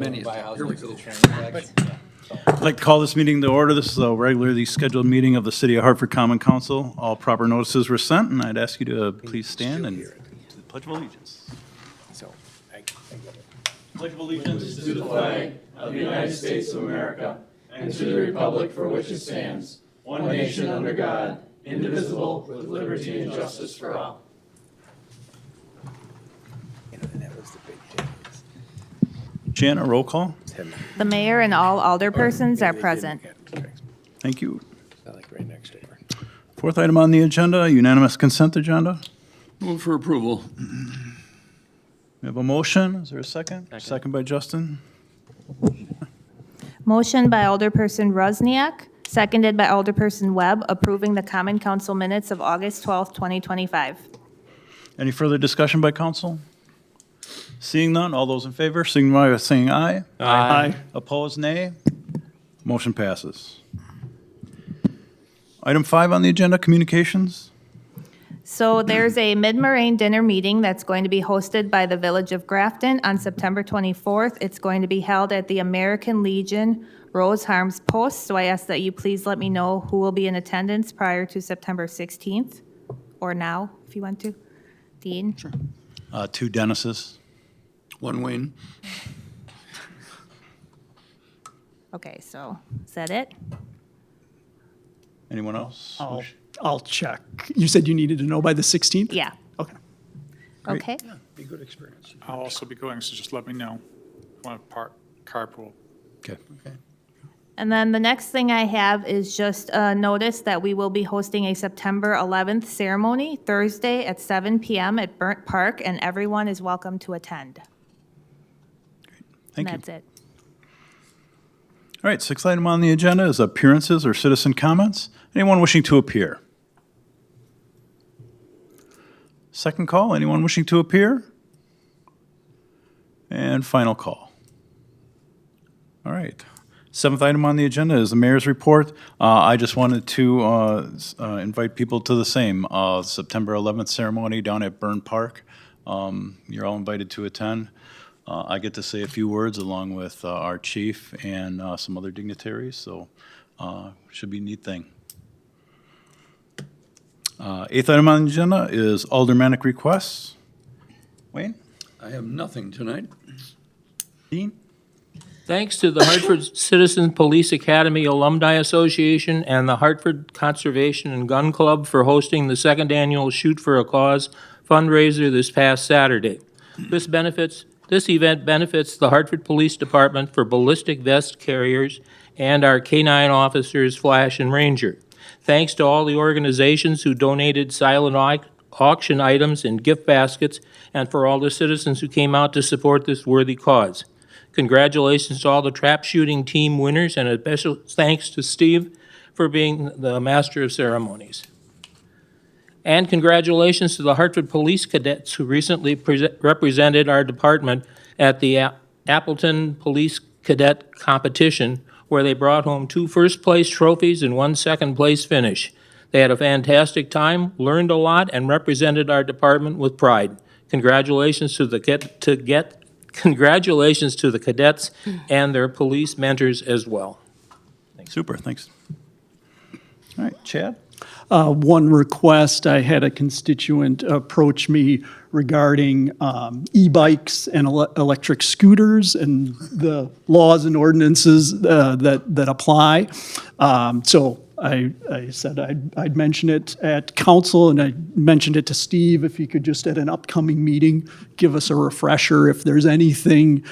Many buy a house next to the train tracks. I'd like to call this meeting to order. This is a regularly scheduled meeting of the City of Hartford Common Council. All proper notices were sent, and I'd ask you to please stand and to the Pledge of Allegiance. So, I get it. Pledge of Allegiance to the flag of the United States of America and to the republic for which it stands, one nation under God, indivisible, with liberty and justice for all. You know, and that was the big difference. Jana, roll call. The mayor and all alderpersons are present. Thank you. Like right next door. Fourth item on the agenda, unanimous consent agenda. Move for approval. We have a motion. Is there a second? Second by Justin. Motion by Alderperson Rusniak, seconded by Alderperson Webb, approving the common council minutes of August 12th, 2025. Any further discussion by council? Seeing none, all those in favor, signify by saying aye. Aye. Opposed, nay. Motion passes. Item 5 on the agenda, communications. So there's a mid-Moraine dinner meeting that's going to be hosted by the Village of Grafton on September 24th. It's going to be held at the American Legion Rose Harms Post, so I ask that you please let me know who will be in attendance prior to September 16th, or now, if you want to. Dean? Sure. 2 Dennis's. One Wayne. Okay, so is that it? Anyone else? I'll check. You said you needed to know by the 16th? Yeah. Okay. Great. Okay. Be a good experience. I'll also be going, so just let me know. Want to carpool. Okay. And then the next thing I have is just a notice that we will be hosting a September 11th ceremony, Thursday at 7 p.m. at Burnt Park, and everyone is welcome to attend. Thank And you. that's it. All right, 6th item on the agenda is appearances or citizen comments. Anyone wishing to appear? Second call, anyone wishing to appear? And final call. All right. 7th item on the agenda is the mayor's report. I just wanted to invite people to the same September 11th ceremony down at Burn Park. You're all invited to attend. I get to say a few words along with our chief and some other dignitaries, so should be a neat thing. 8th item on the agenda is aldermanic requests. Wayne? I have nothing tonight. Dean? Thanks to the Hartford Citizen Police Academy Alumni Association and the Hartford Conservation and Gun Club for hosting the 2nd annual Shoot for a Cause fundraiser this past Saturday. This event benefits the Hartford Police Department for ballistic vest carriers and our K-9 officers, Flash and Ranger. Thanks to all the organizations who donated silent auction items and gift baskets, and for all the citizens who came out to support this worthy cause. Congratulations to all the trap shooting team winners, and a special thanks to Steve for being the master of ceremonies. And congratulations to the Hartford Police Cadets who recently represented our department at the Appleton Police Cadet Competition, where they brought home 2 first-place trophies and 1 second-place finish. They had a fantastic time, learned a lot, and represented our department with pride. Congratulations to the cadets and their police mentors as well. Super, thanks. All right, Chad? One request, I had a constituent approach me regarding e-bikes and electric scooters and the laws and ordinances that apply. So I said I'd mention it at council, and I mentioned it to Steve, if he could just at an upcoming meeting give us a refresher if there's anything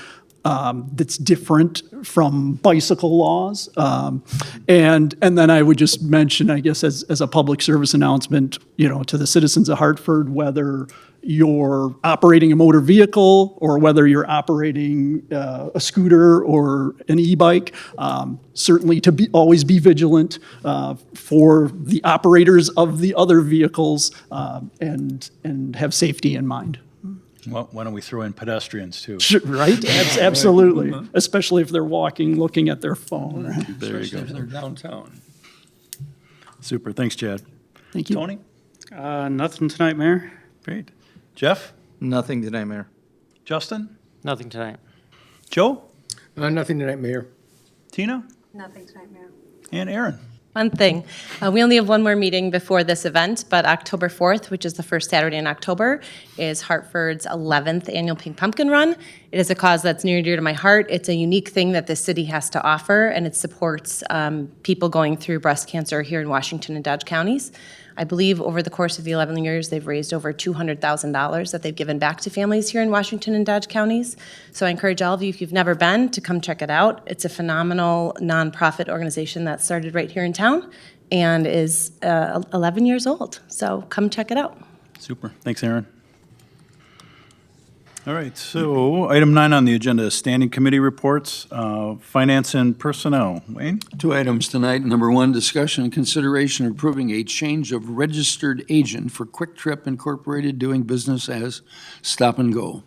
that's different from bicycle laws. And then I would just mention, I guess, as a public service announcement, to the citizens of Hartford, whether you're operating a motor vehicle or whether you're operating a scooter or an e-bike, certainly to always be vigilant for the operators of the other vehicles and have safety in mind. Well, why don't we throw in pedestrians, too? Sure, right? Absolutely. Especially if they're walking, looking at their phone. There you Especially if go. they're downtown. Super, thanks, Chad. Thank you. Tony? Nothing tonight, Mayor. Great. Jeff? Nothing tonight, Mayor. Justin? Nothing tonight. Joe? Nothing tonight, Mayor. Tina? Nothing tonight, Mayor. And Aaron? One thing, we only have one more meeting before this event, but October 4th, which is the first Saturday in October, is Hartford's 11th annual Pink Pumpkin Run. It is a cause that's near and dear to my heart. It's a unique thing that the city has to offer, and it supports people going through breast cancer here in Washington and Dodge counties. I believe over the course of the 11 years, they've raised over $200,000 that they've given back to families here in Washington and Dodge counties. So I encourage all of you, if you've never been, to come check it out. It's a phenomenal nonprofit organization that started right here in town and is 11 years old. So come check it out. Super. Thanks, Aaron. All right, so item 9 on the agenda is standing committee reports, finance and personnel. Wayne? 2 items tonight. Number 1, discussion and consideration approving a change of registered agent for Quick Trip Incorporated doing business as Stop and Go.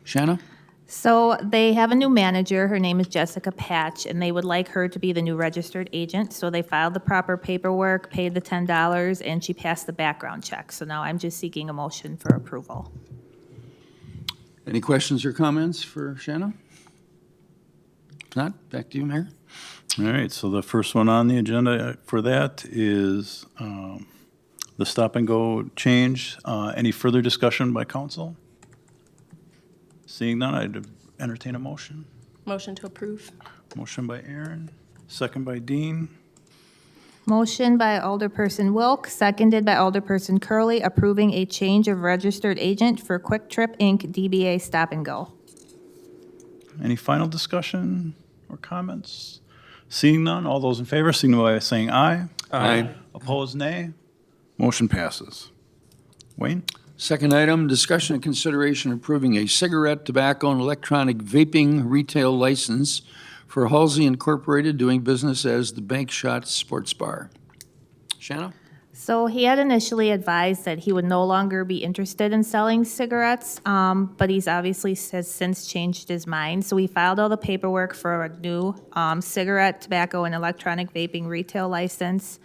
Shanna? So they have a new manager. Her name is Jessica Patch, and they would like her to be the new registered agent. So they filed the proper paperwork, paid the $10, and she passed the background check. So now I'm just seeking a motion for approval. Any questions or comments for Shanna? If not, back to you, Mayor. All right, so the first one on the agenda for that is the stop and go change. Any further discussion by council? Seeing none, I'd entertain a motion. Motion to approve. Motion by Aaron, second by Dean. Motion by Alderperson Wilk, seconded by Alderperson Curley, approving a change of registered agent for Quick Trip Inc., DBA Stop and Go. Any final discussion or comments? Seeing none, all those in favor signify by saying aye. Aye. Opposed, nay. Motion passes. Wayne? Second item, discussion and consideration approving a cigarette, tobacco, and electronic vaping retail license for Halsey Incorporated doing business as the Bank Shot Sports Bar. Shanna? So he had initially advised that he would no longer be interested in selling cigarettes, but he's obviously has since changed his mind. So he filed all the paperwork for a new cigarette, tobacco, and electronic vaping retail license,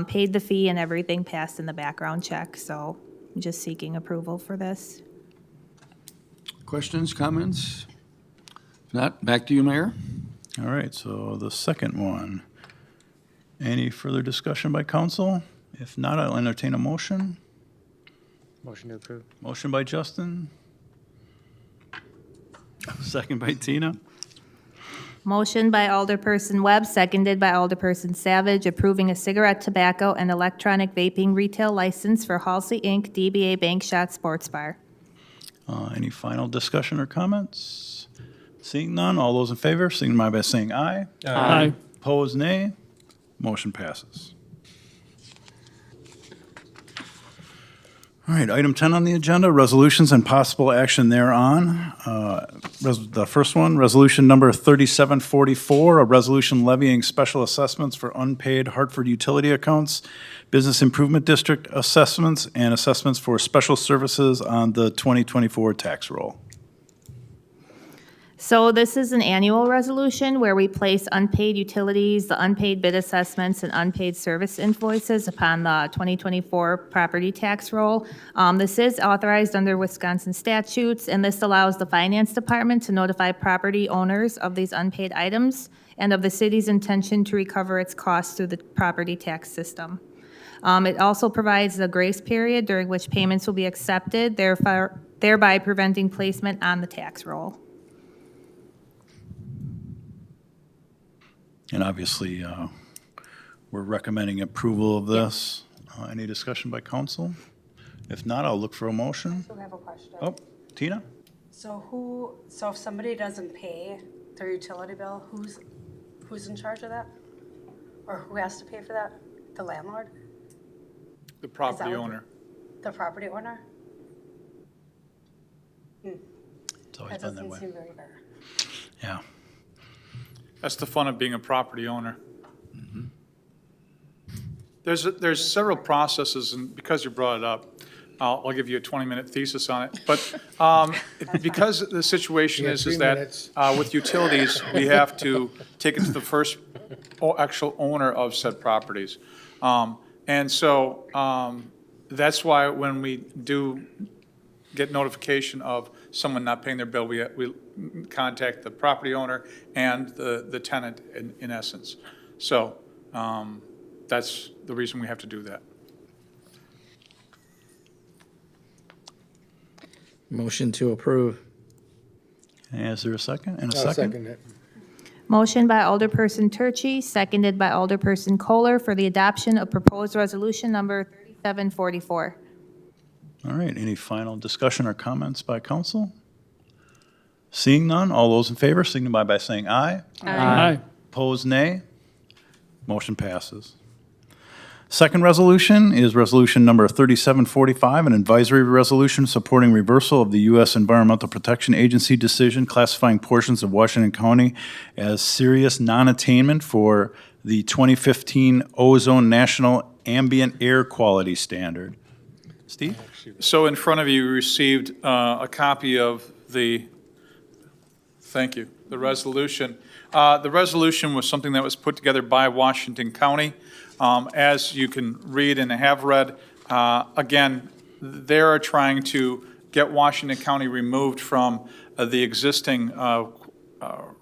paid the fee, and everything passed in the background check. So I'm just seeking approval for this. Questions, comments? If not, back to you, Mayor. All right, so the second one. Any further discussion by council? If not, I'll entertain a motion. Motion to approve. Motion by Justin. Second by Tina. Motion by Alderperson Webb, seconded by Alderperson Savage, approving a cigarette, tobacco, and electronic vaping retail license for Halsey Inc., DBA Bank Shot Sports Bar. Any final discussion or comments? Seeing none, all those in favor signify by saying aye. Aye. Opposed, nay. Motion passes. All right, item 10 on the agenda, resolutions and possible action thereon. The first one, resolution number 3744, a resolution levying special assessments for unpaid Hartford utility accounts, business improvement district assessments, and assessments for special services on the 2024 tax roll. So this is an annual resolution where we place unpaid utilities, the unpaid bid assessments, and unpaid service invoices upon the 2024 property tax roll. This is authorized under Wisconsin statutes, and this allows the finance department to notify property owners of these unpaid items and of the city's intention to recover its costs through the property tax system. It also provides a grace period during which payments will be accepted, thereby preventing placement on the tax roll. And obviously, we're recommending approval of this. Any discussion by council? If not, I'll look for a motion. I have a question. Oh, Tina? So if somebody doesn't pay their utility bill, who's in charge of that? Or who has to pay for that? The landlord? The property what- owner. The property owner? It's always That been that doesn't way. seem very fair. Yeah. That's the fun of being a property owner. There's several processes, and because you brought it up, I'll give you a 20-minute thesis on it. But because the situation You got is 3 that minutes. with utilities, we have to take it to the first actual owner of said properties. And so that's why when we do get notification of someone not paying their bill, we contact the property owner and the tenant in essence. So that's the reason we have to do that. Motion to approve. Is there a second? And a I'll second? second it. Motion by Alderperson Turchi, seconded by Alderperson Kohler for the adoption of proposed resolution number 3744. All right, any final discussion or comments by council? Seeing none, all those in favor signify by saying aye. Aye. Opposed, nay. Motion passes. Second resolution is resolution number 3745, an advisory resolution supporting reversal of the U.S. Environmental Protection Agency decision classifying portions of Washington County as serious non-attainment for the 2015 Ozone National Ambient Air Quality Standard. Steve? So in front of you, you received a copy of the, thank you, the resolution. The resolution was something that was put together by Washington County. As you can read and have read, again, they are trying to get Washington County removed from the existing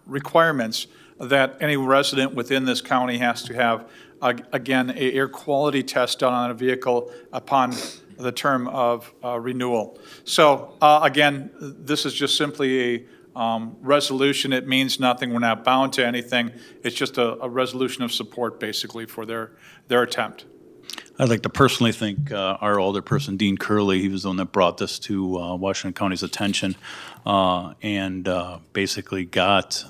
requirements that any resident within this county has to have, again, an air quality test done on a vehicle upon the term of renewal. So again, this is just simply a resolution. It means nothing. We're not bound to anything. It's just a resolution of support, basically, for their attempt. I'd like to personally thank our alderperson, Dean Curley. He was the one that brought this to Washington County's attention and basically got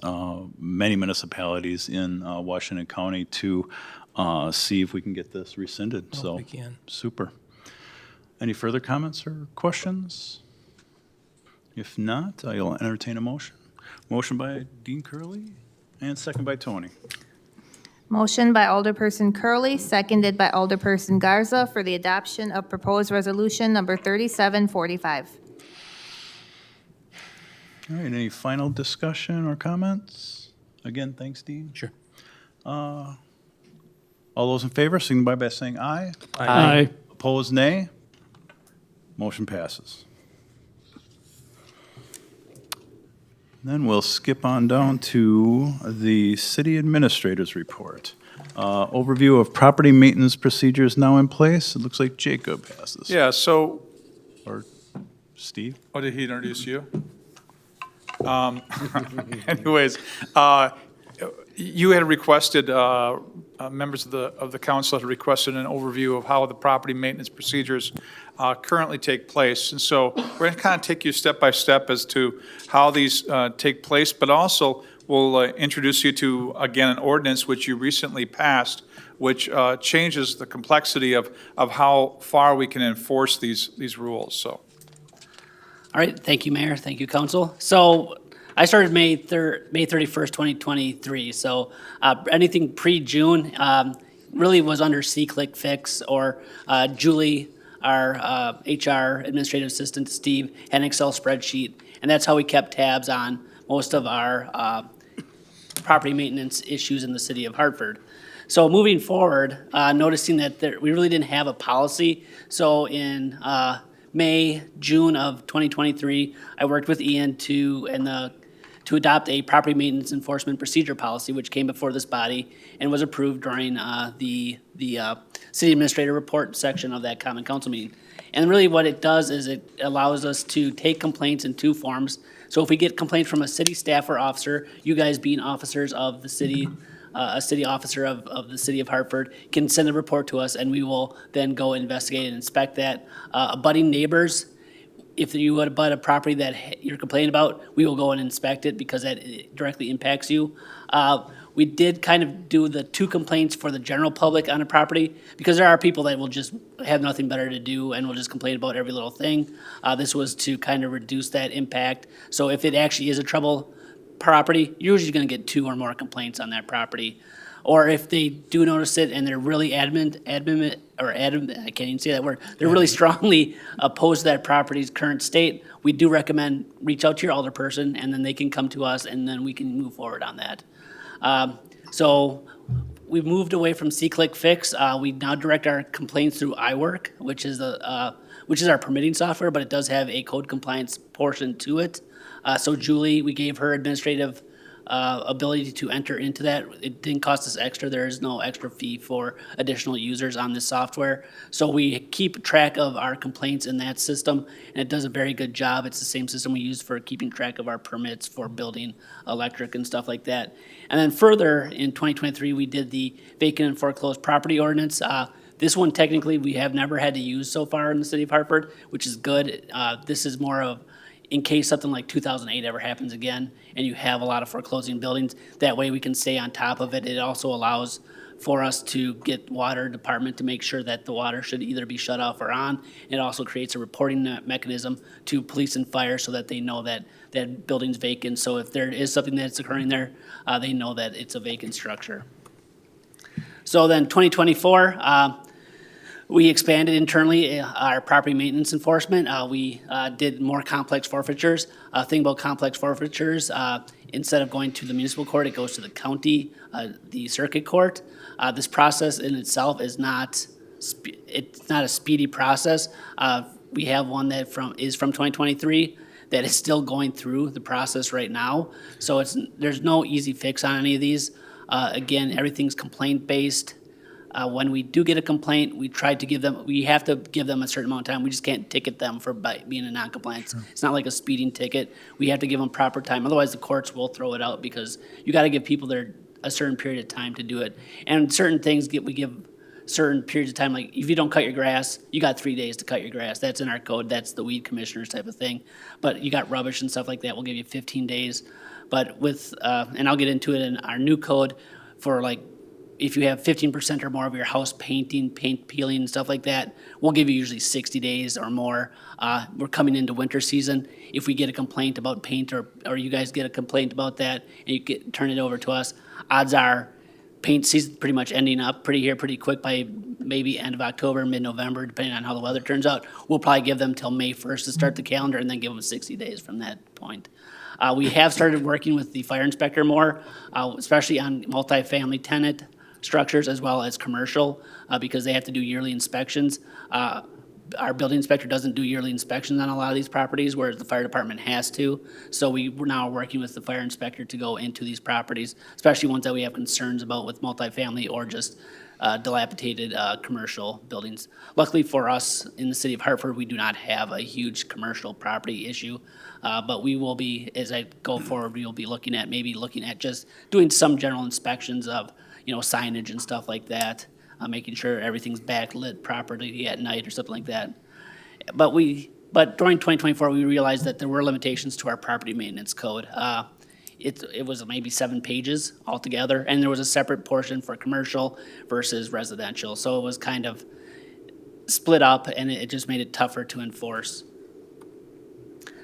many municipalities in Washington County to see if we can get this rescinded. So, we can. Super. Any further comments or questions? If not, I'll entertain a motion. Motion by Dean Curley and second by Tony. Motion by Alderperson Curley, seconded by Alderperson Garza for the adoption of proposed resolution number 3745. All right, any final discussion or comments? Again, thanks, Dean. Sure. All those in favor, signify by saying aye. Aye. Opposed, nay. Motion passes. Then we'll skip on down to the city administrator's report. Overview of property maintenance procedures now in place. It looks like Jacob has this. Yeah, so, Or Steve? oh, did he introduce you? Anyways, you had requested, members of the council had requested an overview of how the property maintenance procedures currently take place. And so we're going to kind of take you step by step as to how these take place, but also we'll introduce you to, again, an ordinance which you recently passed, which changes the complexity of how far we can enforce these rules, so. All right, thank you, Mayor, thank you, Council. So I started May 31st, 2023, so anything pre-June really was under C-Click Fix, or Julie, our HR administrative assistant, Steve, had an Excel spreadsheet, and that's how we kept tabs on most of our property maintenance issues in the city of Hartford. So moving forward, noticing that we really didn't have a policy, so in May, June of 2023, I worked with Ian to adopt a property maintenance enforcement procedure policy, which came before this body and was approved during the city administrator report section of that common council meeting. And really what it does is it allows us to take complaints in two forms. So if we get complaints from a city staff or officer, you guys being officers of the city, a city officer of the city of Hartford can send a report to us, and we will then go investigate and inspect that. Abutting neighbors, if you would abut a property that you're complaining about, we will go and inspect it because that directly impacts you. We did kind of do the two complaints for the general public on a property because there are people that will just have nothing better to do and will just complain about every little thing. This was to kind of reduce that impact. So if it actually is a trouble property, you're usually going to get 2 or more complaints on that property. Or if they do notice it and they're really adamant, I can't even say that word, they're really strongly opposed to that property's current state, we do recommend reach out to your alderperson, and then they can come to us, and then we can move forward on that. So we've moved away from C-Click Fix. We now direct our complaints through iWork, which is which is our permitting software, but it does have a code compliance portion to it. So Julie, we gave her administrative ability to enter into that. It didn't cost us extra. There is no extra fee for additional users on this software. So we keep track of our complaints in that system, and it does a very good job. It's the same system we use for keeping track of our permits for building electric and stuff like that. And then further, in 2023, we did the vacant and foreclosed property ordinance. This one, technically, we have never had to use so far in the city of Hartford, which is good. This is more of in case something like 2008 ever happens again and you have a lot of foreclosing buildings. That way we can stay on top of it. It also allows for us to get water department to make sure that the water should either be shut off or on. It also creates a reporting mechanism to police and fire so that they know that that building's vacant. So if there is something that's occurring there, they know that it's a vacant structure. So then 2024, we expanded internally our property maintenance enforcement. We did more complex forfeitures. Thing about complex forfeitures, instead of going to the municipal court, it goes to the county, the circuit court. This process in itself is it's not a speedy process. We have one that is from 2023 that is still going through the process right now. So there's no easy fix on any of these. Again, everything's complaint based. When we do get a complaint, we have to give them a certain amount of time. We just can't ticket them for being in non-compliance. Sure. It's not like a speeding ticket. We have to give them proper time. Otherwise, the courts will throw it out because you got to give people a certain period of time to do it. And certain things we give certain periods of time. Like if you don't cut your grass, you got 3 days to cut your grass. That's in our code. That's the weed commissioners type of thing. But you got rubbish and stuff like that. We'll give you 15 days. But and I'll get into it in our new code for like, if you have 15% or more of your house paint peeling and stuff like that, we'll give you usually 60 days or more. We're coming into winter season. If we get a complaint about paint or you guys get a complaint about that and you turn it over to us, odds are paint season pretty much ending up pretty quick by maybe end of October, mid-November, depending on how the weather turns out. We'll probably give them till May 1st to start the calendar and then give them 60 days from that point. We have started working with the fire inspector more, especially on multifamily tenant structures as well as commercial, because they have to do yearly inspections. Our building inspector doesn't do yearly inspections on a lot of these properties, whereas the fire department has to. So we're now working with the fire inspector to go into these properties, especially ones that we have concerns about with multifamily or just dilapidated commercial buildings. Luckily for us in the city of Hartford, we do not have a huge commercial property issue, but we will be, as I go forward, we will be looking at just doing some general inspections of signage and stuff like that, making sure everything's backlit properly at night or something like that. But during 2024, we realized that there were limitations to our property maintenance code. It was maybe 7 pages altogether, and there was a separate portion for commercial versus residential. So it was kind of split up, and it just made it tougher to enforce.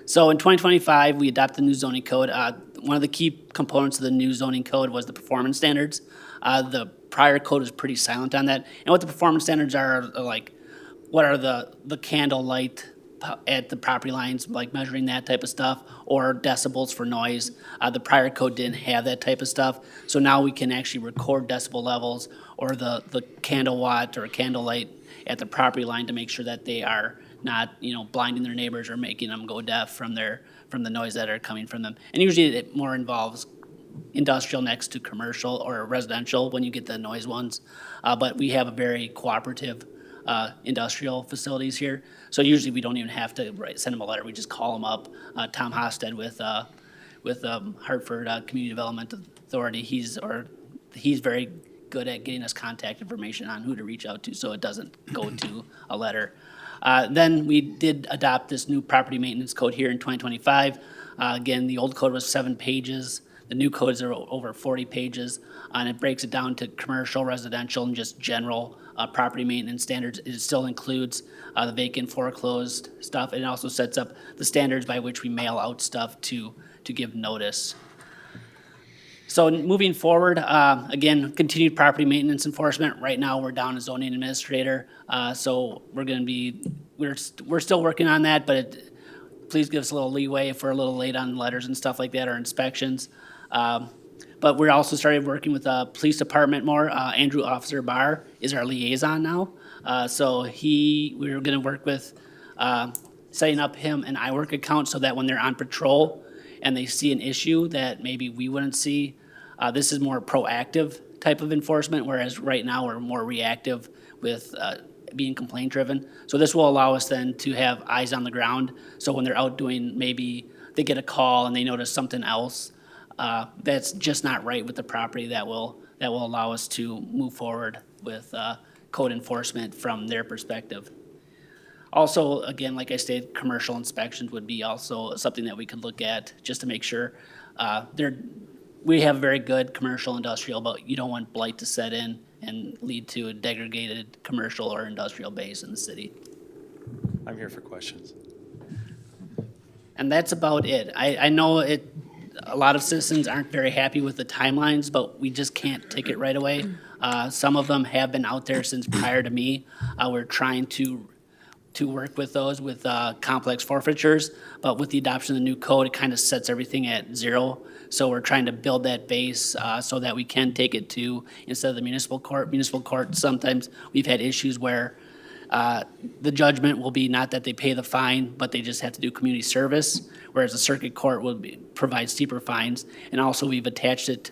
So in 2025, we adopted the new zoning code. One of the key components of the new zoning code was the performance standards. The prior code was pretty silent on that. And what the performance standards are like, what are the candle light at the property lines, like measuring that type of stuff, or decibels for noise. The prior code didn't have that type of stuff. So now we can actually record decibel levels or the candle watt or candle light at the property line to make sure that they are not, blinding their neighbors or making them go deaf from the noise that are coming from them. And usually it more involves industrial next to commercial or residential when you get the noise ones. But we have a very cooperative industrial facilities here. So usually we don't even have to send them a letter. We just call them up. Tom Hosted with Hartford Community Development Authority, he's very good at getting us contact information on who to reach out to so it doesn't go to a letter. Then we did adopt this new property maintenance code here in 2025. Again, the old code was 7 pages. The new codes are over 40 pages, and it breaks it down to commercial, residential, and just general property maintenance standards. It still includes the vacant, foreclosed stuff. It also sets up the standards by which we mail out stuff to give notice. So moving forward, again, continued property maintenance enforcement. Right now, we're down a zoning administrator, so we're still working on that, but please give us a little leeway if we're a little late on letters and stuff like that or inspections. But we're also started working with the police department more. Officer Barr is our liaison now. So we're going to work with setting up him an iWork account so that when they're on patrol and they see an issue that maybe we wouldn't see, this is more proactive type of enforcement, whereas right now we're more reactive with being complaint driven. So this will allow us then to have eyes on the ground. So when they're out doing, maybe they get a call and they notice something else that's just not right with the property, that will allow us to move forward with code enforcement from their perspective. Also, again, like I stated, commercial inspections would be also something that we could look at just to make sure we have very good commercial industrial, but you don't want blight to set in and lead to a degraded commercial or industrial base in the city. I'm here for questions. And that's about it. I know a lot of citizens aren't very happy with the timelines, but we just can't take it right away. Some of them have been out there since prior to me. We're trying to work with those with complex forfeitures, but with the adoption of the new code, it kind of sets everything at zero. So we're trying to build that base so that we can take it to, instead of the municipal court. Municipal court, sometimes we've had issues where the judgment will be not that they pay the fine, but they just have to do community service, whereas the circuit court will provide steeper fines. And also we've attached it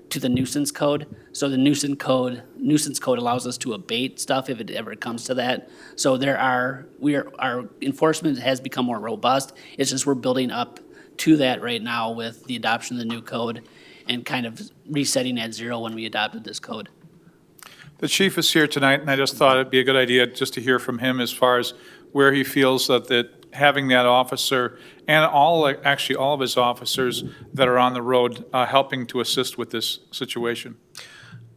to the nuisance code. So the nuisance code allows us to abate stuff if it ever comes to that. So our enforcement has become more robust. It's just we're building up to that right now with the adoption of the new code and kind of resetting at zero when we adopted this code. The chief is here tonight, and I just thought it'd be a good idea just to hear from him as far as where he feels that having that officer and actually all of his officers that are on the road helping to assist with this situation.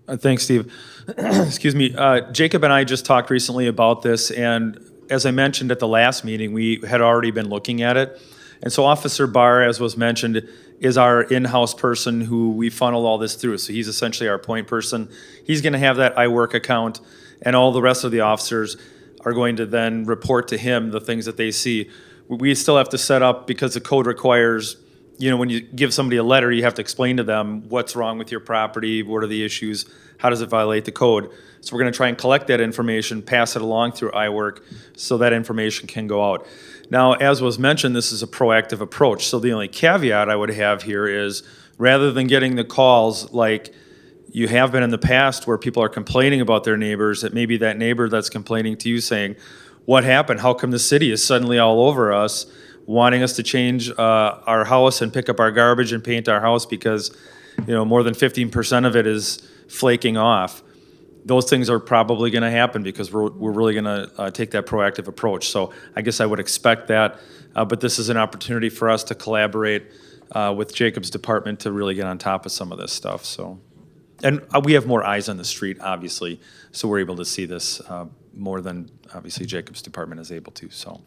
Thanks, Steve. Excuse me. Jacob and I just talked recently about this, and as I mentioned at the last meeting, we had already been looking at it. And so Officer Barr, as was mentioned, is our in-house person who we funnel all this through. So he's essentially our point person. He's going to have that iWork account, and all the rest of the officers are going to then report to him the things that they see. We still have to set up, because the code requires, when you give somebody a letter, you have to explain to them what's wrong with your property, what are the issues, how does it violate the code. So we're going to try and collect that information, pass it along through iWork so that information can go out. Now, as was mentioned, this is a proactive approach. So the only caveat I would have here is, rather than getting the calls like you have been in the past where people are complaining about their neighbors, that maybe that neighbor that's complaining to you saying, what happened? How come the city is suddenly all over us, wanting us to change our house and pick up our garbage and paint our house because, more than 15% of it is flaking off. Those things are probably going to happen because we're really going to take that proactive approach. So I guess I would expect that, but this is an opportunity for us to collaborate with Jacob's department to really get on top of some of this stuff. So, and we have more eyes on the street, obviously, so we're able to see this more than obviously Jacob's department is able to. So,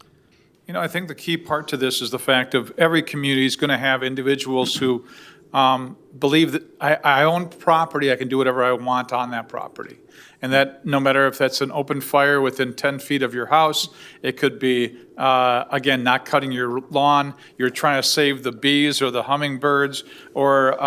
I think the key part to this is the fact of every community is going to have individuals who believe that I own property, I can do whatever I want on that property. And that no matter if that's an open fire within 10 feet of your house, it could be, again, not cutting your lawn, you're trying to save the bees or the hummingbirds, or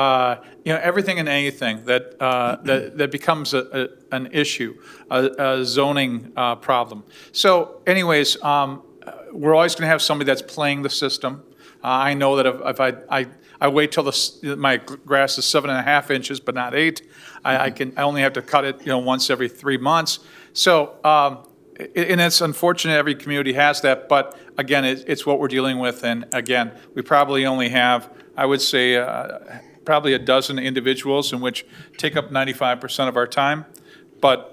everything and anything that becomes an issue, a zoning problem. So anyways, we're always going to have somebody that's playing the system. I know that if I wait till my grass is 7.5 inches, but not 8. I only have to cut it, once every 3 months. So, and it's unfortunate every community has that, but again, it's what we're dealing with. And again, we probably only have, I would say, probably a dozen individuals in which take up 95% of our time, but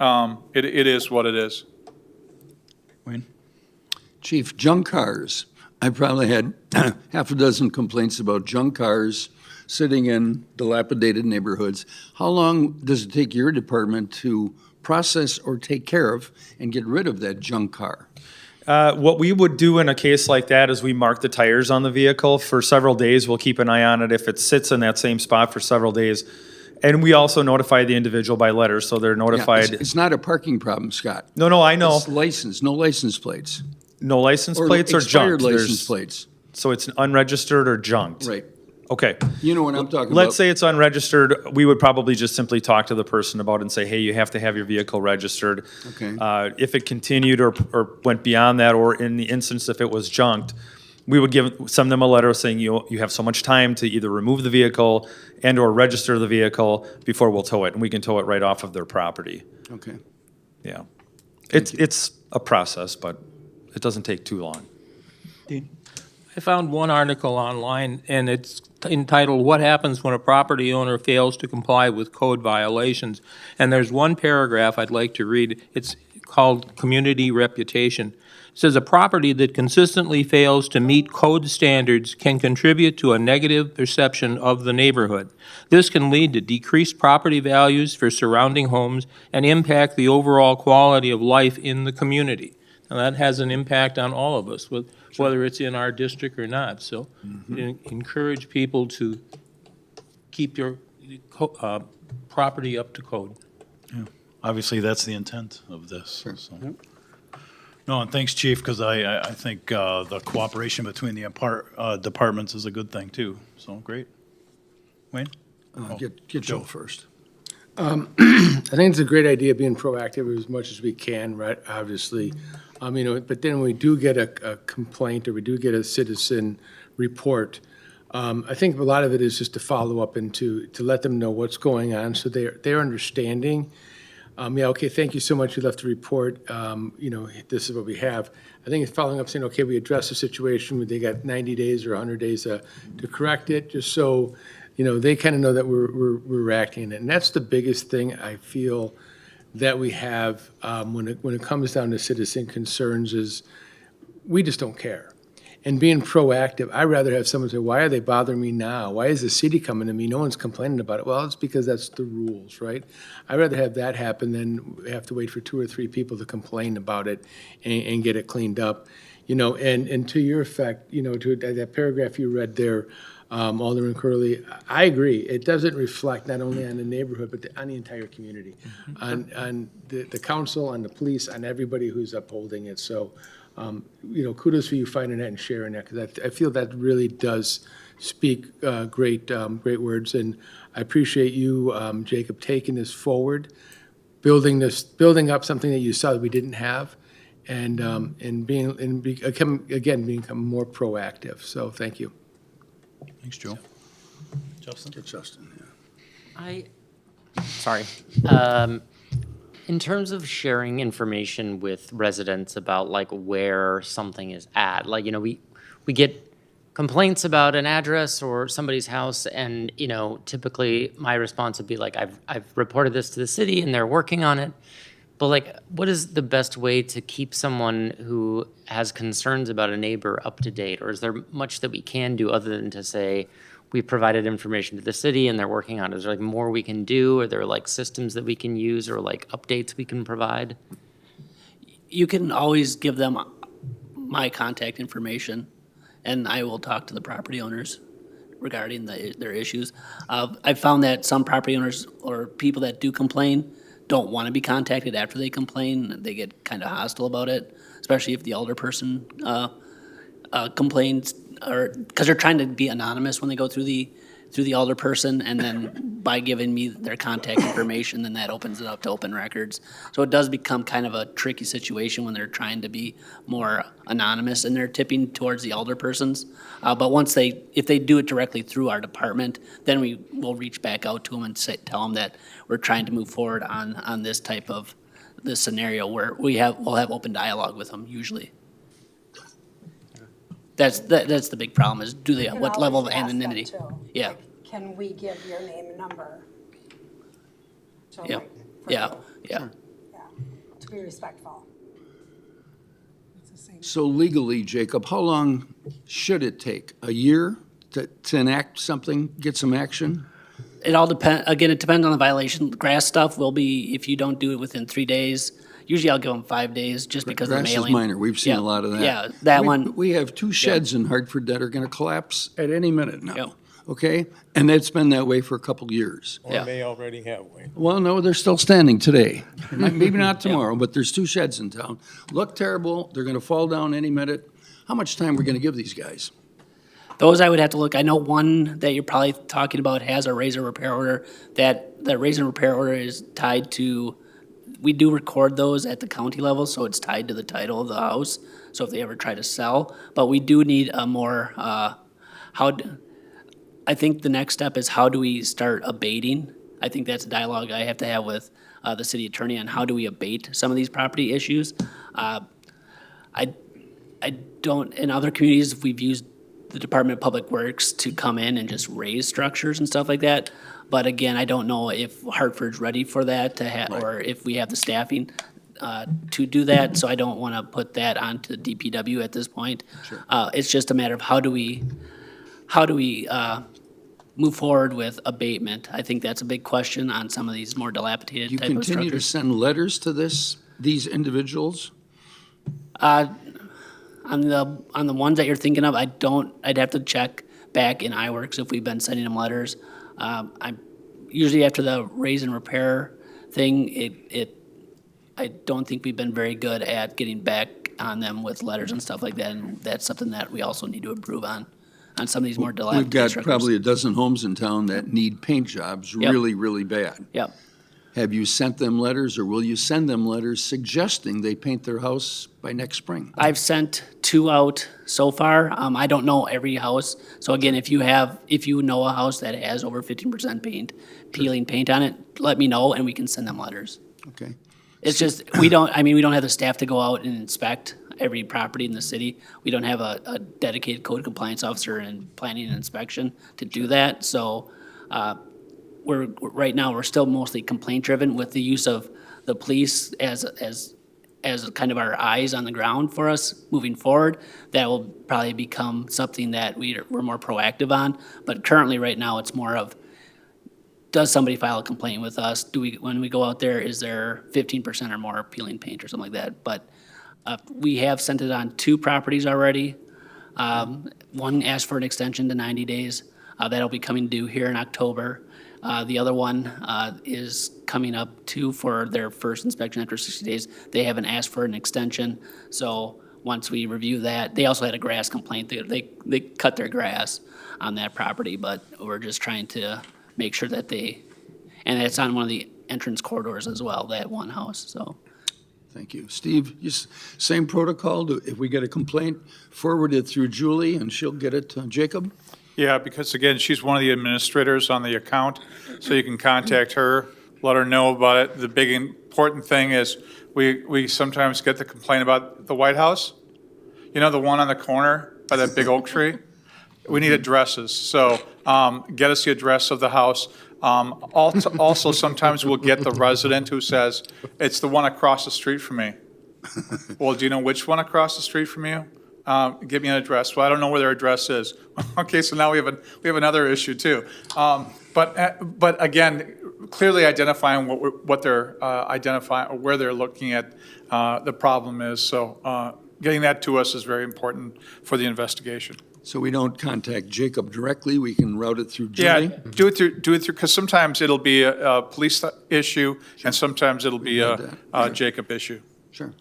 it is what it is. Wayne? Chief, junk cars. I probably had half a dozen complaints about junk cars sitting in dilapidated neighborhoods. How long does it take your department to process or take care of and get rid of that junk car? What we would do in a case like that is we mark the tires on the vehicle for several days. We'll keep an eye on it if it sits in that same spot for several days. And we also notify the individual by letter, so they're notified. Yeah, it's not a parking problem, Scott. No, I know. It's license, no license plates. No license plates or junk? Expired license plates. So it's unregistered or junked? Right. Okay. You know what I'm talking about. Let's say it's unregistered, we would probably just simply talk to the person about it and say, hey, you have to have your vehicle registered. Okay. If it continued or went beyond that, or in the instance if it was junked, we would send them a letter saying you have so much time to either remove the vehicle and or register the vehicle before we'll tow it, and we can tow it right off of their property. Okay. Yeah. It's a process, but it doesn't take too long. I found one article online, and it's entitled, "What Happens When a Property Owner Fails to Comply with Code Violations?" And there's one paragraph I'd like to read. It's called Community Reputation. It says, "A property that consistently fails to meet code standards can contribute to a negative perception of the neighborhood. This can lead to decreased property values for surrounding homes and impact the overall quality of life in the community." Now, that has an impact on all of us, whether it's in our district or not. So encourage people to keep your property up to code. Obviously, that's the intent of this, so. No, and thanks, Chief, because I think the cooperation between the departments is a good thing, too, so great. Wayne? Get Joe first. I think it's a great idea being proactive as much as we can, right, obviously. But then when we do get a complaint or we do get a citizen report, I think a lot of it is just to follow up and to let them know what's going on so they're understanding. Okay, thank you so much, you left a report, this is what we have. I think it's following up saying, okay, we addressed the situation, they got 90 days or 100 days to correct it, just so, they kind of know that we're reacting. And that's the biggest thing I feel that we have when it comes down to citizen concerns is we just don't care. And being proactive, I'd rather have someone say, why are they bothering me now? Why is the city coming to me? No one's complaining about it. Well, it's because that's the rules, right? I'd rather have that happen than have to wait for 2 or 3 people to complain about it and get it cleaned up. And to your effect, to that paragraph you read there, Alderman Curley, I agree. It doesn't reflect not only on the neighborhood, but on the entire community, on the council, on the police, on everybody who's upholding it. So, kudos for you finding that and sharing that, because I feel that really does speak great words. And I appreciate you, Jacob, taking this forward, building up something that you saw that we didn't have, and become more proactive. So thank you. Thanks, Joe. Justin? Get Justin, yeah. Sorry. In terms of sharing information with residents about like where something is at, like, we get complaints about an address or somebody's house, and, typically my response would be like, I've reported this to the city and they're working on it. But like, what is the best way to keep someone who has concerns about a neighbor up to date? Or is there much that we can do other than to say, we provided information to the city and they're working on it? Is there like more we can do? Are there like systems that we can use or like updates we can provide? You can always give them my contact information, and I will talk to the property owners regarding their issues. I've found that some property owners or people that do complain don't want to be contacted after they complain. They get kind of hostile about it, especially if the elder person complains, or because they're trying to be anonymous when they go through the elder person, and then by giving me their contact information, then that opens it up to open records. So it does become kind of a tricky situation when they're trying to be more anonymous and they're tipping towards the elder persons. But if they do it directly through our department, then we will reach back out to them and tell them that we're trying to move forward on this type of this scenario where we'll have open dialogue with them usually. That's the big problem is what level of anonymity? Yeah. Like, can we give your name and number? So, Yeah. like, for Yeah. both. Yeah. To be respectful. So legally, Jacob, how long should it take? A year to enact something, get some action? It all depends. Again, it depends on the violation. Grass stuff will be, if you don't do it within 3 days. Usually I'll give them 5 days just because of the Grass mailing. is minor. We've seen a lot of that. Yeah, that one. We have 2 sheds in Hartford that are going to collapse at any minute now. Yep. Okay? And it's been that way for a couple years. Yeah. May already have one. Well, no, they're still standing today. Maybe not tomorrow, but there's 2 sheds in town. Look terrible. They're going to fall down any minute. How much time are we going to give these guys? Those I would have to look. I know one that you're probably talking about has a raise and repair order. That raise and repair order is tied to, we do record those at the county level, so it's tied to the title of the house. So if they ever try to sell, but we do need a more, I think the next step is how do we start abating? I think that's a dialogue I have to have with the city attorney on how do we abate some of these property issues. I don't, in other communities, we've used the Department of Public Works to come in and just raise structures and stuff like that. But again, I don't know if Hartford's ready for that or if we have the staffing to do that. So I don't want to put that onto DPW at this point. Sure. It's just a matter of how do we move forward with abatement? I think that's a big question on some of these more dilapidated You type of continue to structures. send letters to these individuals? On the ones that you're thinking of, I'd have to check back in iWorks if we've been sending them letters. I usually after the raise and repair thing, I don't think we've been very good at getting back on them with letters and stuff like that, and that's something that we also need to improve on some of these more We've dilapidated got structures. probably a dozen homes in town that need paint jobs Yep. really, really bad. Yep. Have you sent them letters, or will you send them letters suggesting they paint their house by next spring? I've sent 2 out so far. I don't know every house. So again, if you know a house that has over 15% peeling paint on it, let me know and we can send them letters. Okay. It's just, we don't have the staff to go out and inspect every property in the city. We don't have a dedicated code compliance officer and planning and inspection to do that. So, right now, we're still mostly complaint driven with the use of the police as kind of our eyes on the ground for us moving forward. That will probably become something that we're more proactive on. But currently, right now, it's more of, does somebody file a complaint with us? When we go out there, is there 15% or more peeling paint or something like that? But we have sent it on 2 properties already. One asked for an extension to 90 days. That'll be coming due here in October. The other one is coming up too for their first inspection after 60 days. They haven't asked for an extension. So once we review that, they also had a grass complaint. They cut their grass on that property, but we're just trying to make sure that and it's on one of the entrance corridors as well, that one house, so. Thank you. Steve, same protocol? If we get a complaint, forward it through Julie, and she'll get it to Jacob? Yeah, because again, she's one of the administrators on the account, so you can contact her, let her know about it. The big important thing is we sometimes get the complaint about the White House. You know, the one on the corner by that big oak tree? We need addresses, so get us the address of the house. Also, sometimes we'll get the resident who says, it's the one across the street from me. Well, do you know which one across the street from you? Give me an address. Well, I don't know where their address is. Okay, so now we have another issue too. But again, clearly identifying what they're identifying or where they're looking at the problem is. So getting that to us is very important for the investigation. So we don't contact Jacob directly, we can route it through Julie? Yeah, do it through, because sometimes it'll be a police issue, and sometimes it'll be a Jacob issue. Sure.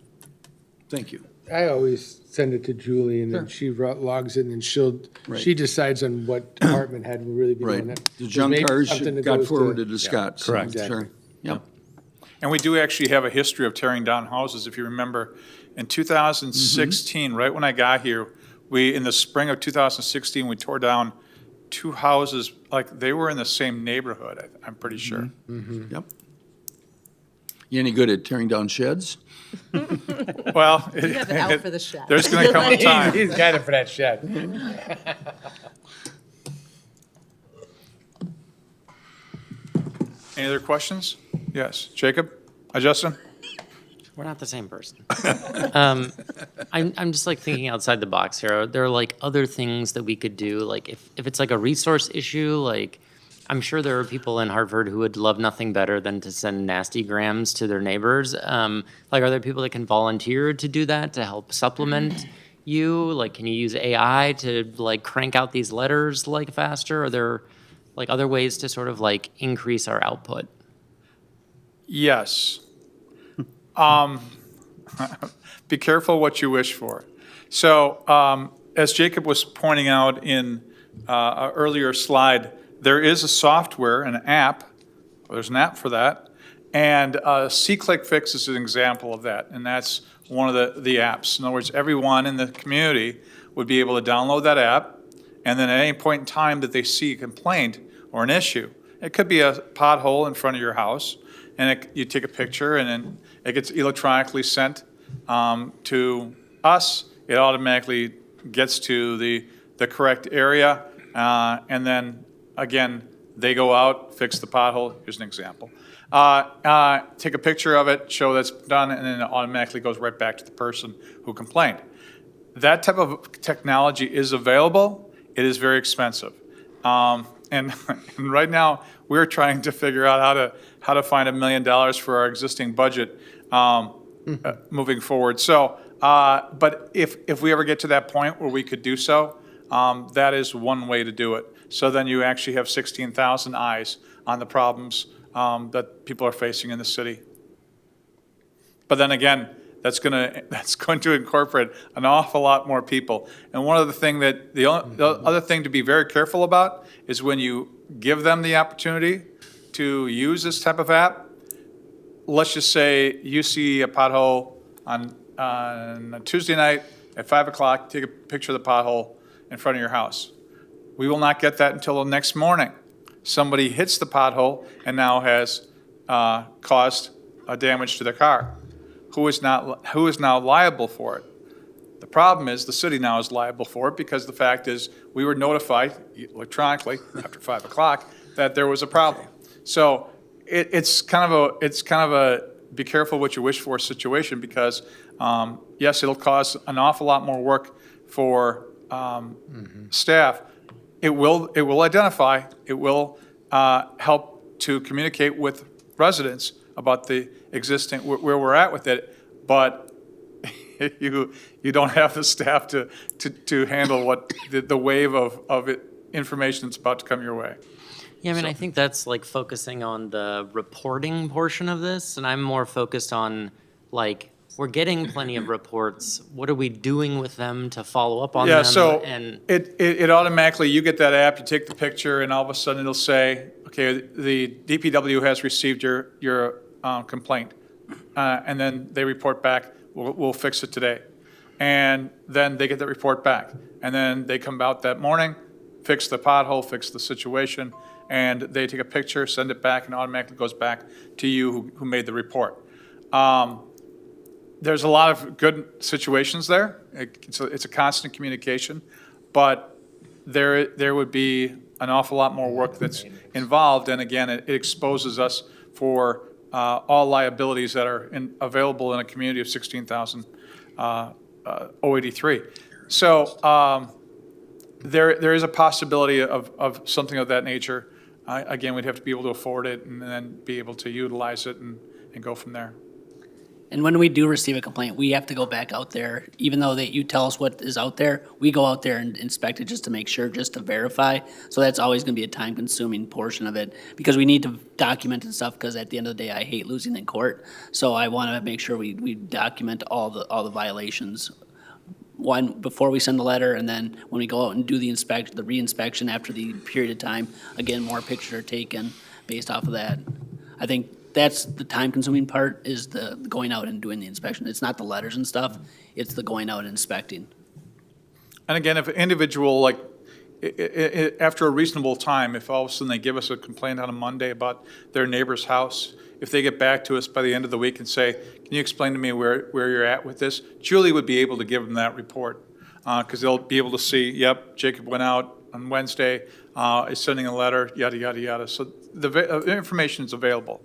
Thank you. I always send it to Julie, and then she logs it, and then Right. she decides on what department head will really be doing Right. it. The junk Maybe cars something that got goes to- forwarded to Scott. so, Correct. Sure. Yep. And we do actually have a history of tearing down houses. If you remember, in 2016, right when I got here, in the spring of 2016, we tore down 2 houses, like they were in the same neighborhood, I'm pretty sure. Yep. You any good at tearing down sheds? Well, You have it out for the shed. there's going to come a time. He's got it for that shed. Any other questions? Yes, Jacob? Justin? We're not the same person. I'm just like thinking outside the box here. There are like other things that we could do. Like if it's like a resource issue, like I'm sure there are people in Hartford who would love nothing better than to send nasty grams to their neighbors. Like are there people that can volunteer to do that to help supplement you? Like can you use AI to like crank out these letters like faster? Are there like other ways to sort of like increase our output? Yes. Be careful what you wish for. So, as Jacob was pointing out in earlier slide, there is a software, an app, there's an app for that, and C-Click Fix is an example of that, and that's one of the apps. In other words, everyone in the community would be able to download that app, and then at any point in time that they see a complaint or an issue, it could be a pothole in front of your house, and you take a picture, and then it gets electronically sent to us. It automatically gets to the correct area, and then, again, they go out, fix the pothole. Here's an example. Take a picture of it, show that's done, and then it automatically goes right back to the person who complained. That type of technology is available. It is very expensive. And right now, we're trying to figure out how to find $1 million for our existing budget moving forward. So, but if we ever get to that point where we could do so, that is one way to do it. So then you actually have 16,000 eyes on the problems that people are facing in the city. But then again, that's going to incorporate an awful lot more people. And one of the other thing to be very careful about is when you give them the opportunity to use this type of app. Let's just say you see a pothole on a Tuesday night at 5 o'clock. Take a picture of the pothole in front of your house. We will not get that until the next morning. Somebody hits the pothole and now has caused damage to their car. Who is now liable for it? The problem is the city now is liable for it because the fact is we were notified electronically after 5 o'clock that there was a problem. So it's kind of a be careful what you wish for situation because yes, it'll cause an awful lot more work for staff. It will identify. It will help to communicate with residents about the existing, where we're at with it, but you don't have the staff to handle what the wave of information that's about to come your way. Yeah, I mean, I think that's like focusing on the reporting portion of this, and I'm more focused on like, we're getting plenty of reports. What are we doing with them to follow up on them? Yeah, so and it automatically, you get that app, you take the picture, and all of a sudden it'll say, okay, the DPW has received your complaint. And then they report back, we'll fix it today. And then they get that report back. And then they come out that morning, fix the pothole, fix the situation, and they take a picture, send it back, and automatically goes back to you who made the report. There's a lot of good situations there. It's a constant communication, but there would be an awful lot more work that's involved, and again, it exposes us for all liabilities that are available in a community of 16,000 083. So there is a possibility of something of that nature. Again, we'd have to be able to afford it and then be able to utilize it and go from there. And when we do receive a complaint, we have to go back out there, even though that you tell us what is out there, we go out there and inspect it just to make sure, just to verify. So that's always gonna be a time-consuming portion of it, because we need to document and stuff, because at the end of the day, I hate losing in court. So I wanna make sure we document all the violations. One, before we send the letter, and then when we go out and do the re-inspection after the period of time, again, more pictures are taken based off of that. I think that's the time-consuming part, is the going out and doing the inspection. It's not the letters and stuff, it's the going out and inspecting. And again, if an individual, like, after a reasonable time, if all of a sudden they give us a complaint on a Monday about their neighbor's house, if they get back to us by the end of the week and say, can you explain to me where you're at with this? Julie would be able to give them that report, because they'll be able to see, yep, Jacob went out on Wednesday, is sending a letter, yada, yada, yada. So the information is available.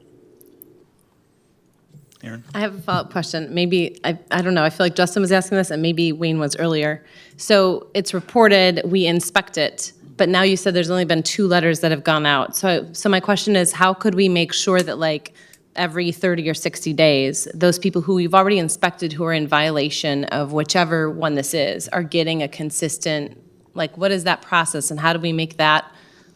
Aaron? I have a follow-up question. Maybe, I don't know, I feel like Justin was asking this and maybe Wayne was earlier. So it's reported, we inspect it, but now you said there's only been 2 letters that have gone out. So my question is, how could we make sure that like every 30 or 60 days, those people who we've already inspected who are in violation of whichever one this is are getting a consistent, like what is that process and how do we make that,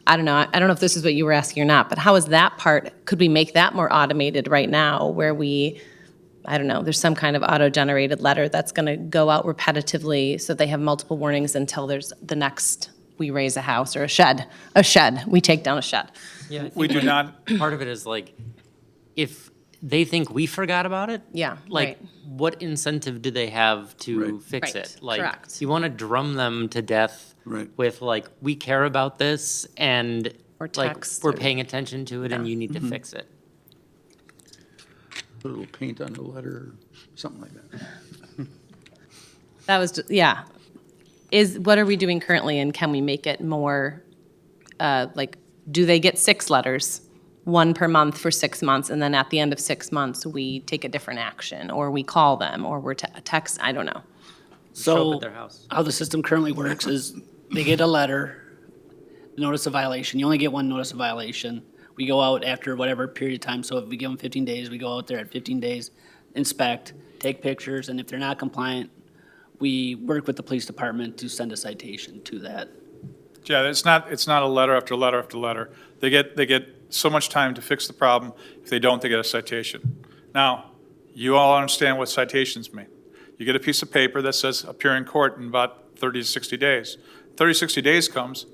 I don't know if this is what you were asking or not, but how is that part, could we make that more automated right now where we, I don't know, there's some kind of auto-generated letter that's gonna go out repetitively so they have multiple warnings until there's the next we raise a house or a shed, we take down a shed. Yeah, I think We do not, part of it is like, if they think we forgot about it, Yeah, like, right. what incentive do they have to Right. fix Right, it? Like, correct. you want to drum them to death Right. with like, we care about this and Or like, text we're or- paying attention to it and you need to fix it. Put a little paint on the letter, something like that. That was, yeah. What are we doing currently, and can we make it more, like, do they get 6 letters? 1 per month for 6 months, and then at the end of 6 months, we take a different action, or we call them, or we're text, I don't know. Show up So at their house. how the system currently works is they get a letter, notice of violation. You only get 1 notice of violation. We go out after whatever period of time. So if we give them 15 days, we go out there at 15 days, inspect, take pictures, and if they're not compliant, we work with the police department to send a citation to that. yeah, it's not a letter after letter after letter. They get so much time to fix the problem. If they don't, they get a citation. Now, you all understand what citations mean. You get a piece of paper that says appear in court in about 30 to 60 days. 30 to 60 days comes,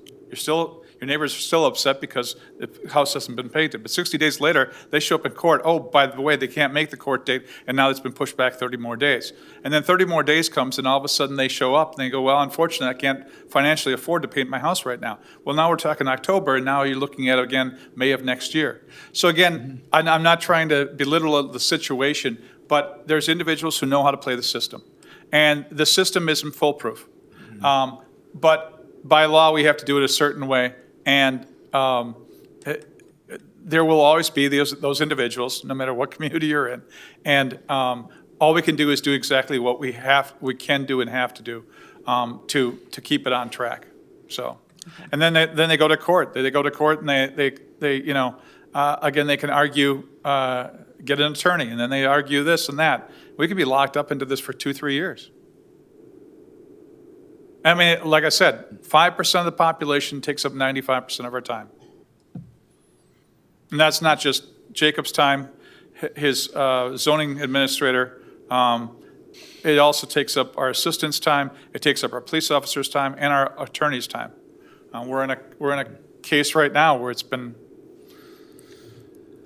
your neighbors are still upset because the house hasn't been painted. But 60 days later, they show up in court, oh, by the way, they can't make the court date, and now it's been pushed back 30 more days. And then 30 more days comes, and all of a sudden they show up, and they go, well, unfortunately, I can't financially afford to paint my house right now. Well, now we're talking October, and now you're looking at, again, May of next year. So again, I'm not trying to belittle the situation, but there's individuals who know how to play the system. And the system isn't foolproof. But by law, we have to do it a certain way. And there will always be those individuals, no matter what community you're in. And all we can do is do exactly what we can do and have to do to keep it on track. So, and then they go to court. They go to court and they again, they can argue, get an attorney, and then they argue this and that. We could be locked up into this for 2-3 years. I mean, like I said, 5% of the population takes up 95% of our time. And that's not just Jacob's time, his zoning administrator. It also takes up our assistant's time. It takes up our police officer's time and our attorney's time. We're in a case right now where it's been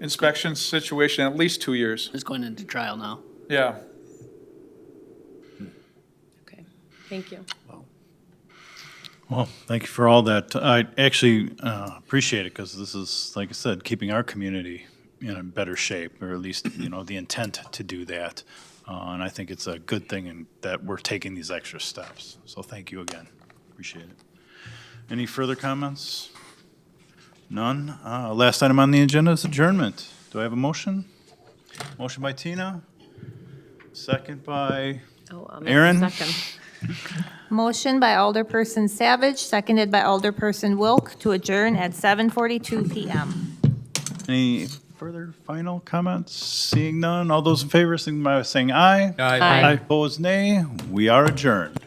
inspection situation at least 2 years. It's going into trial now. Yeah. Okay, thank you. Well, thank you for all that. I actually appreciate it because this is, like I said, keeping our community in a better shape, or at least, the intent to do that. And I think it's a good thing that we're taking these extra steps. So thank you again. Appreciate it. Any further comments? None. Last item on the agenda is adjournment. Do I have a motion? Motion by Tina. Second by Aaron. Second. Motion by Alderperson Savage, seconded by Alderperson Wilk to adjourn at 7:42 PM. Any further final comments? Seeing none, all those in favor, signify by saying aye. Aye. Opposed, nay. We are adjourned.